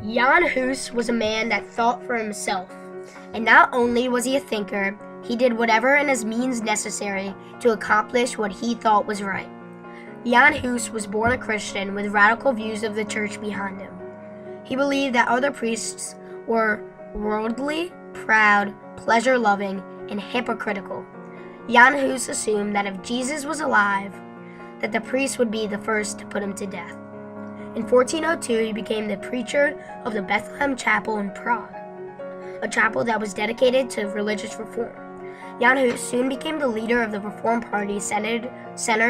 Jan Hus was a man that thought for himself, and not only was he a thinker, he did whatever in his means necessary to accomplish what he thought was right. Jan Hus was born a Christian with radical views of the church behind him. He believed that other priests were worldly, proud, pleasure-loving, and hypocritical. Jan Hus assumed that if Jesus was alive, that the priest would be the first to put him to death. In 1402, he became the preacher of the Bethlehem Chapel in Prague, a chapel that was dedicated to religious reform. Jan Hus soon became the leader of the Reform Party centered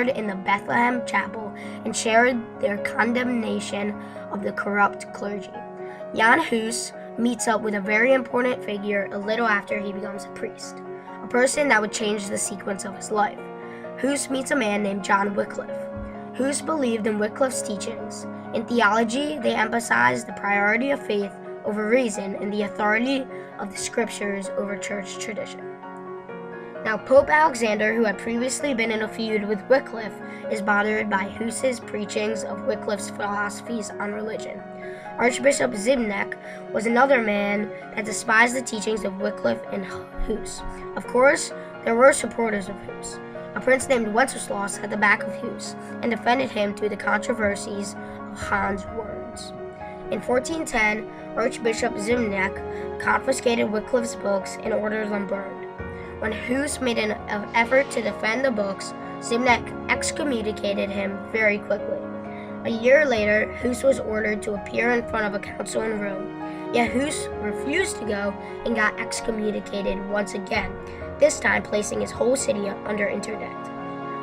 in the Bethlehem Chapel and shared their condemnation of the corrupt clergy. Jan Hus meets up with a very important figure a little after he becomes a priest, a person that would change the sequence of his life. Hus meets a man named John Wycliffe. Hus believed in Wycliffe's teachings. In theology, they emphasized the priority of faith over reason and the authority of the scriptures over church tradition. Now, Pope Alexander, who had previously been in a feud with Wycliffe, is bothered by Hus's preachings of Wycliffe's philosophies on religion. Archbishop Zbigniew was another man that despised the teachings of Wycliffe and Hus. Of course, there were supporters of Hus. A prince named Wenceslaus had the back of Hus and defended him through the controversies of Hans Worms. In 1410, Archbishop Zbigniew confiscated Wycliffe's books and ordered them burned. When Hus made an effort to defend the books, Zbigniew excommunicated him very quickly. A year later, Hus was ordered to appear in front of a council in Rome, yet Hus refused to go and got excommunicated once again, this time placing his whole city under interdict.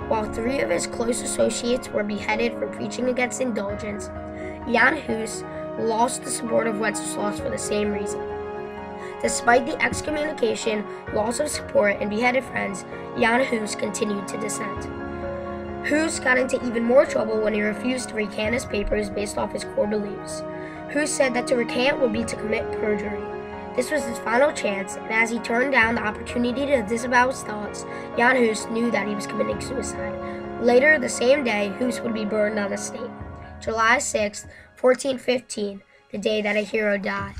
While 3 of his close associates were beheaded for preaching against indulgence, Jan Hus lost the support of Wenceslaus for the same reason. Despite the excommunication, loss of support, and beheaded friends, Jan Hus continued to dissent. Hus got into even more trouble when he refused to recant his papers based off his core beliefs. Hus said that to recant would be to commit perjury. This was his final chance, and as he turned down the opportunity to disavow his thoughts, Jan Hus knew that he was committing suicide. Later, the same day, Hus would be burned on the stake. July 6, 1415, the day that a hero died.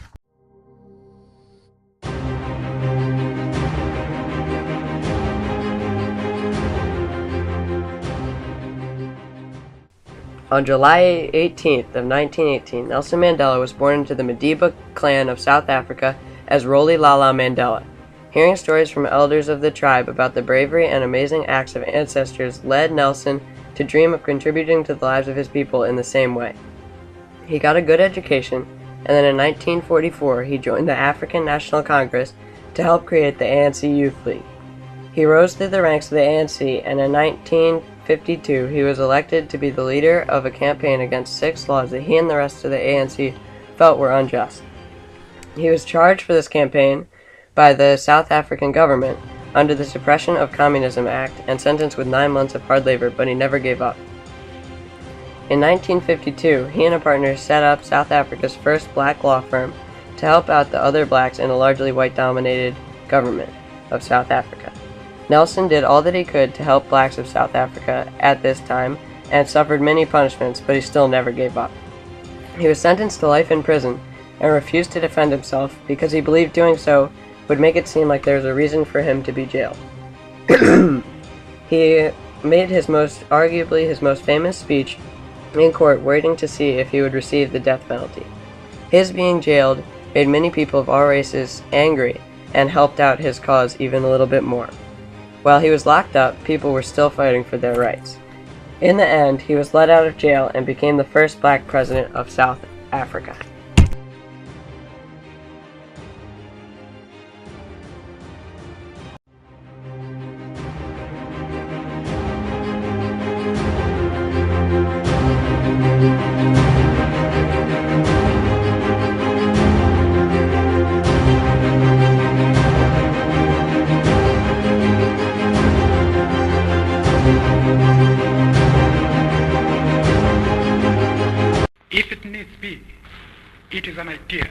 On July 18th of 1918, Nelson Mandela was born into the Madiba clan of South Africa as Rolihlahla Mandela. Hearing stories from elders of the tribe about the bravery and amazing acts of ancestors led Nelson to dream of contributing to the lives of his people in the same way. He got a good education, and then in 1944 he joined the African National Congress to help create the ANC Youth League. He rose through the ranks of the ANC, and in 1952 he was elected to be the leader of a campaign against 6 laws that he and the rest of the ANC felt were unjust. He was charged for this campaign by the South African government under the Suppression of Communism Act and sentenced with 9 months of hard labor, but he never gave up. In 1952, he and a partner set up South Africa's first black law firm to help out the other blacks in a largely white-dominated government of South Africa. Nelson did all that he could to help blacks of South Africa at this time and suffered many punishments, but he still never gave up. He was sentenced to life in prison and refused to defend himself because he believed doing so would make it seem like there was a reason for him to be jailed. He made arguably his most famous speech in court, waiting to see if he would receive the death penalty. His being jailed made many people of all races angry and helped out his cause even a little bit more. While he was locked up, people were still fighting for their rights. In the end, he was let out of jail and became the first black president of South Africa. If it needs be, it is an ideal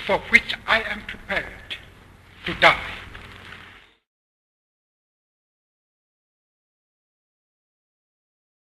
for which I am prepared to die.